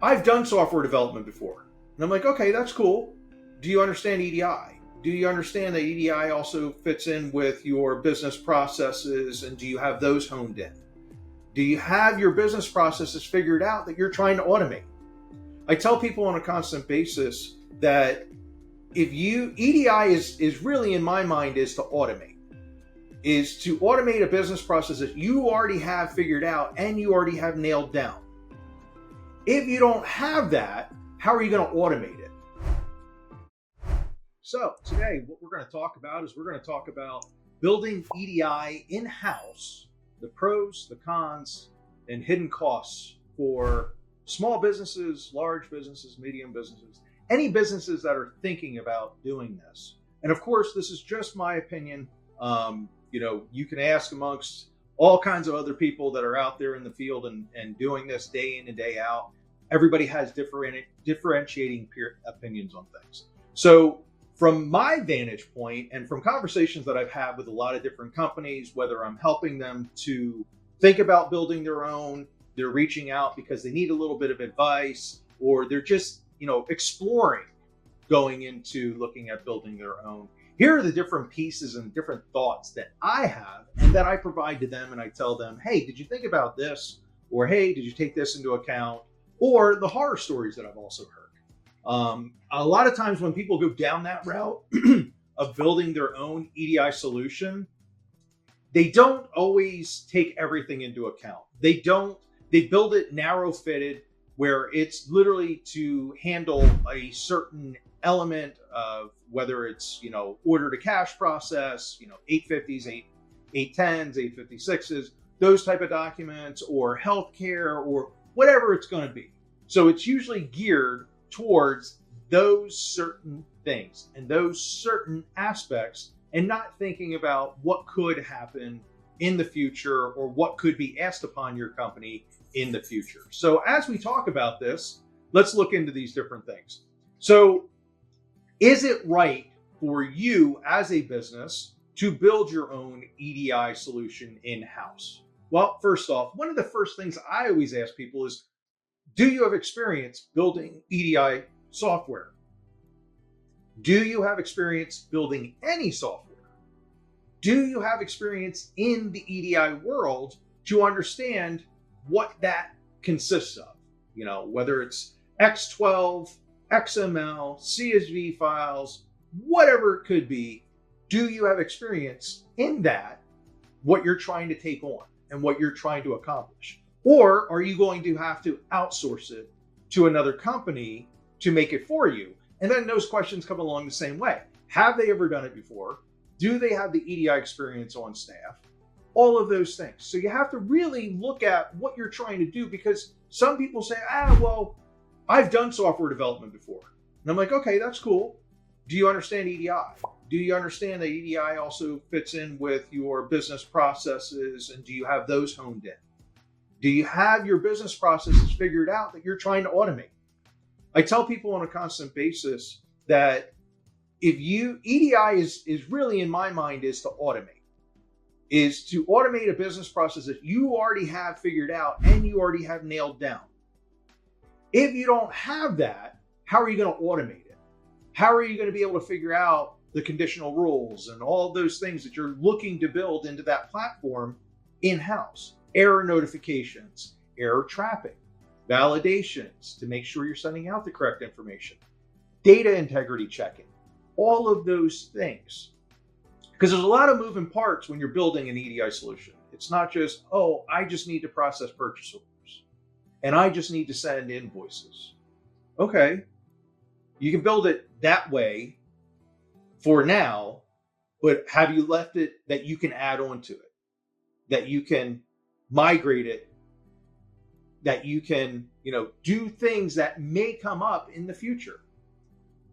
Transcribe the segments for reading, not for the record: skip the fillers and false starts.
I've done software development before. And I'm like, okay, that's cool. Do you understand EDI? Do you understand that EDI also fits in with your business processes, and do you have those honed in? Do you have your business processes figured out that you're trying to automate? I tell people on a constant basis that EDI is really, in my mind, is to automate a business process that you already have figured out and you already have nailed down. If you don't have that, how are you going to automate it? So today, what we're going to talk about building EDI in-house, the pros, the cons, and hidden costs for small businesses, large businesses, medium businesses, any businesses that are thinking about doing this. And of course, this is just my opinion. You can ask amongst all kinds of other people that are out there in the field and doing this day in and day out. Everybody has differentiating opinions on things. So from my vantage point and from conversations that I've had with a lot of different companies, whether I'm helping them to think about building their own, they're reaching out because they need a little bit of advice, or they're just, exploring going into looking at building their own. Here are the different pieces and different thoughts that I have and that I provide to them. And I tell them, hey, did you think about this? Or, hey, did you take this into account? Or the horror stories that I've also heard. A lot of times when people go down that route of building their own EDI solution, they don't always take everything into account. They build it narrow fitted, where it's literally to handle a certain element of whether it's, order to cash process, 850s, 810s, 856s, those type of documents, or healthcare, or whatever it's going to be. So it's usually geared towards those certain things and those certain aspects, and not thinking about what could happen in the future or what could be asked upon your company in the future. So as we talk about this, let's look into these different things. So is it right for you as a business to build your own EDI solution in-house? Well, first off, one of the first things I always ask people is, do you have experience building EDI software? Do you have experience building any software? Do you have experience in the EDI world to understand what that consists of? Whether it's X12, XML, CSV files, whatever it could be, do you have experience in that, what you're trying to take on and what you're trying to accomplish? Or are you going to have to outsource it to another company to make it for you? And then those questions come along the same way. Have they ever done it before? Do they have the EDI experience on staff? All of those things. So you have to really look at what you're trying to do, because some people say, well, I've done software development before. And I'm like, okay, that's cool. Do you understand EDI? Do you understand that EDI also fits in with your business processes, and do you have those honed in? Do you have your business processes figured out that you're trying to automate? I tell people on a constant basis that EDI is really, in my mind, is to automate a business process that you already have figured out and you already have nailed down. If you don't have that, how are you going to automate it? How are you going to be able to figure out the conditional rules and all those things that you're looking to build into that platform in-house? Error notifications, error trapping, validations to make sure you're sending out the correct information, data integrity checking, all of those things. Because there's a lot of moving parts when you're building an EDI solution. It's not just, I just need to process purchase orders and I just need to send invoices. Okay, you can build it that way for now, but have you left it that you can add on to it, that you can migrate it, that you can, do things that may come up in the future?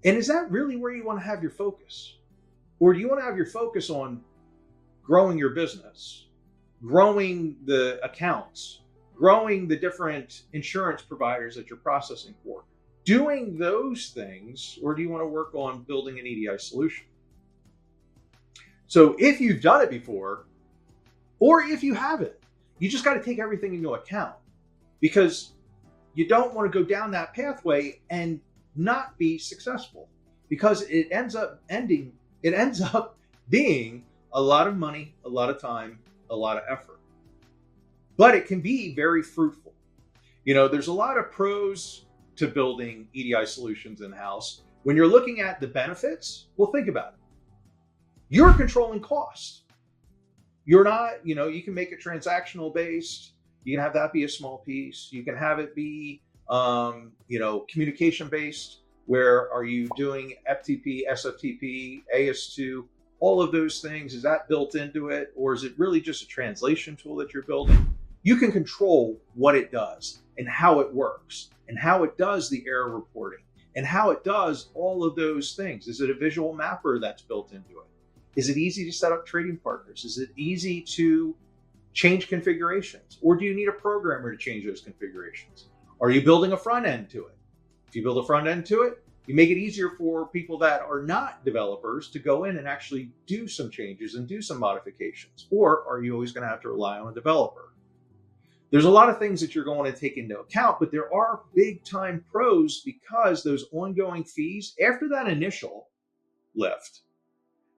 And is that really where you want to have your focus? Or do you want to have your focus on growing your business, growing the accounts, growing the different insurance providers that you're processing for, doing those things? Or do you want to work on building an EDI solution? So if you've done it before, or if you haven't, you just got to take everything into account, because you don't want to go down that pathway and not be successful, because it ends up being a lot of money, a lot of time, a lot of effort. But it can be very fruitful. There's a lot of pros to building EDI solutions in-house. When you're looking at the benefits, well, think about it. You're controlling costs. You're not, you can make it transactional based. You can have that be a small piece. You can have it be, communication based. Where are you doing FTP, SFTP, AS2, all of those things? Is that built into it? Or is it really just a translation tool that you're building? You can control what it does and how it works and how it does the error reporting and how it does all of those things. Is it a visual mapper that's built into it? Is it easy to set up trading partners? Is it easy to change configurations? Or do you need a programmer to change those configurations? Are you building a front end to it? If you build a front end to it, you make it easier for people that are not developers to go in and actually do some changes and do some modifications. Or are you always going to have to rely on a developer? There's a lot of things that you're going to take into account, but there are big time pros, because those ongoing fees after that initial lift,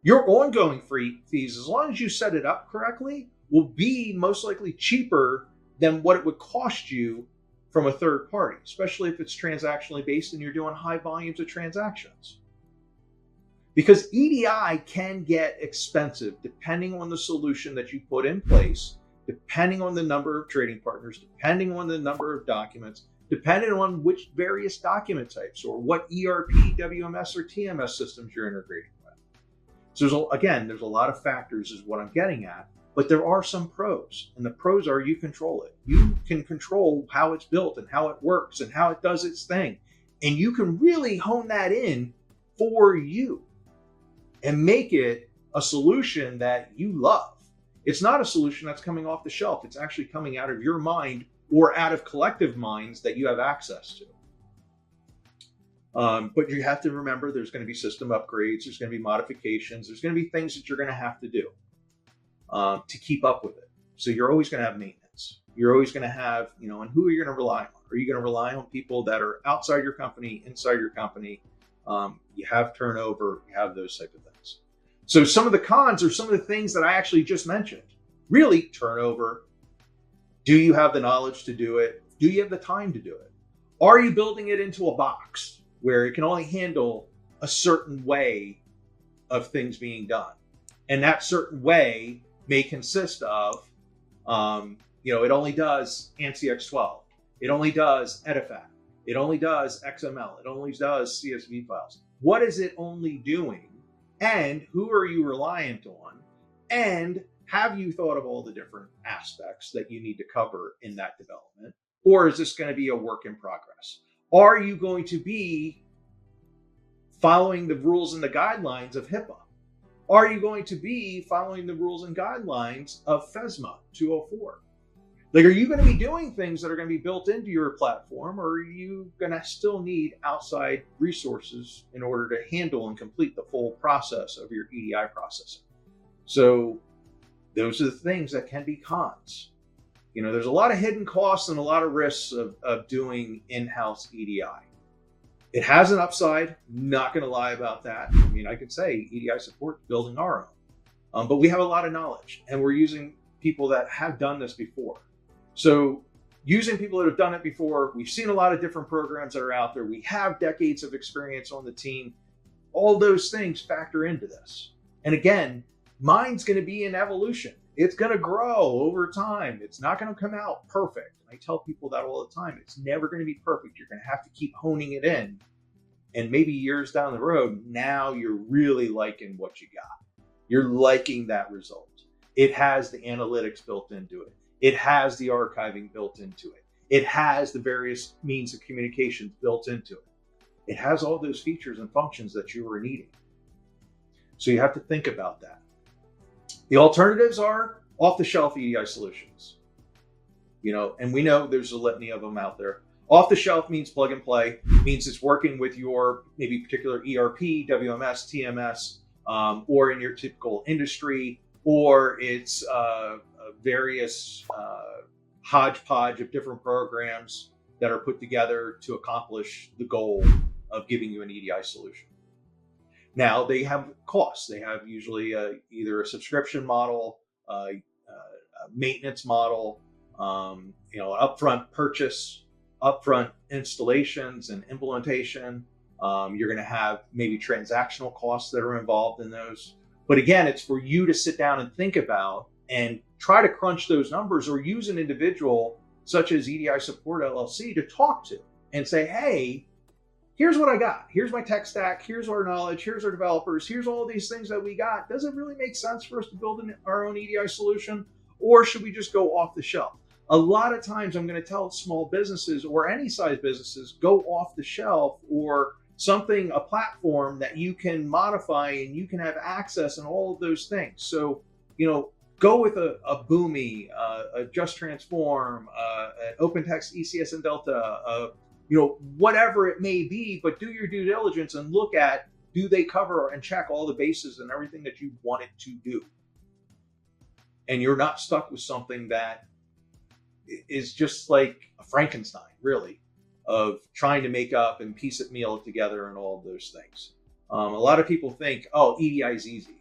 your ongoing fees, as long as you set it up correctly, will be most likely cheaper than what it would cost you from a third party, especially if it's transactionally based and you're doing high volumes of transactions. Because EDI can get expensive depending on the solution that you put in place, depending on the number of trading partners, depending on the number of documents, depending on which various document types or what ERP, WMS, or TMS systems you're integrating with. So there's a lot of factors is what I'm getting at. But there are some pros, and the pros are you control it. You can control how it's built and how it works and how it does its thing. And you can really hone that in for you and make it a solution that you love. It's not a solution that's coming off the shelf. It's actually coming out of your mind or out of collective minds that you have access to. But you have to remember there's going to be system upgrades, there's going to be modifications, there's going to be things that you're going to have to do to keep up with it. So you're always going to have maintenance. You're always going to have, and who are you going to rely on? Are you going to rely on people that are outside your company, inside your company? You have turnover, you have those type of things. So some of the cons are some of the things that I actually just mentioned. Really, turnover. Do you have the knowledge to do it? Do you have the time to do it? Are you building it into a box where it can only handle a certain way of things being done? And that certain way may consist of, it only does ANSI X12. It only does EDIFACT. It only does XML. It only does CSV files. What is it only doing? And who are you reliant on? And have you thought of all the different aspects that you need to cover in that development? Or is this going to be a work in progress? Are you going to be following the rules and the guidelines of HIPAA? Are you going to be following the rules and guidelines of FESMA 204? Are you going to be doing things that are going to be built into your platform, or are you going to still need outside resources in order to handle and complete the full process of your EDI processing? So those are the things that can be cons. There's a lot of hidden costs and a lot of risks of doing in-house EDI. It has an upside, not going to lie about that. I could say EDI support building our own, but we have a lot of knowledge and we're using people that have done this before. So using people that have done it before, we've seen a lot of different programs that are out there. We have decades of experience on the team. All those things factor into this. And again, mine's going to be an evolution. It's going to grow over time. It's not going to come out perfect. I tell people that all the time. It's never going to be perfect. You're going to have to keep honing it in. And maybe years down the road, now you're really liking what you got. You're liking that result. It has the analytics built into it. It has the archiving built into it. It has the various means of communication built into it. It has all those features and functions that you were needing. So you have to think about that. The alternatives are off-the-shelf EDI solutions. And we know there's a litany of them out there. Off the shelf means plug and play, means it's working with your maybe particular ERP, WMS, TMS, or in your typical industry, or it's various hodgepodge of different programs that are put together to accomplish the goal of giving you an EDI solution. Now they have costs. They have usually either a subscription model, a maintenance model, an upfront purchase, upfront installations and implementation. You're going to have maybe transactional costs that are involved in those. But again, it's for you to sit down and think about and try to crunch those numbers, or use an individual such as EDI Support LLC to talk to and say, hey, here's what I got. Here's my tech stack. Here's our knowledge. Here's our developers. Here's all these things that we got. Does it really make sense for us to build our own EDI solution? Or should we just go off the shelf? A lot of times I'm going to tell small businesses or any size businesses, go off the shelf, or something, a platform that you can modify and you can have access and all of those things. So, go with a Boomi, a Just Transform, an OpenText ECS and Delta, whatever it may be, but do your due diligence and look at, do they cover and check all the bases and everything that you want it to do? And you're not stuck with something that is just like a Frankenstein, really, of trying to make up and piece it meal it together and all of those things. A lot of people think, oh, EDI is easy.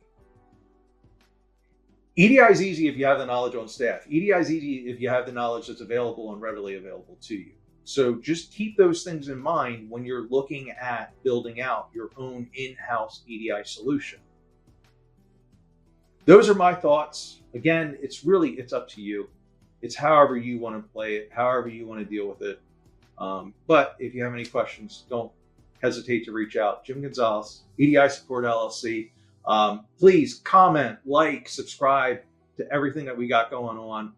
EDI is easy if you have the knowledge on staff. EDI is easy if you have the knowledge that's available and readily available to you. So just keep those things in mind when you're looking at building out your own in-house EDI solution. Those are my thoughts. Again, it's up to you. It's however you want to play it, however you want to deal with it. But if you have any questions, don't hesitate to reach out. Jim Gonzalez, EDI Support LLC. Please comment, like, subscribe to everything that we got going on.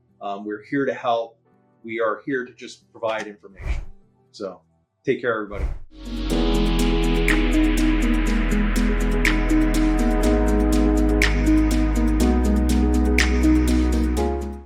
We're here to help. We are here to just provide information. So take care, everybody.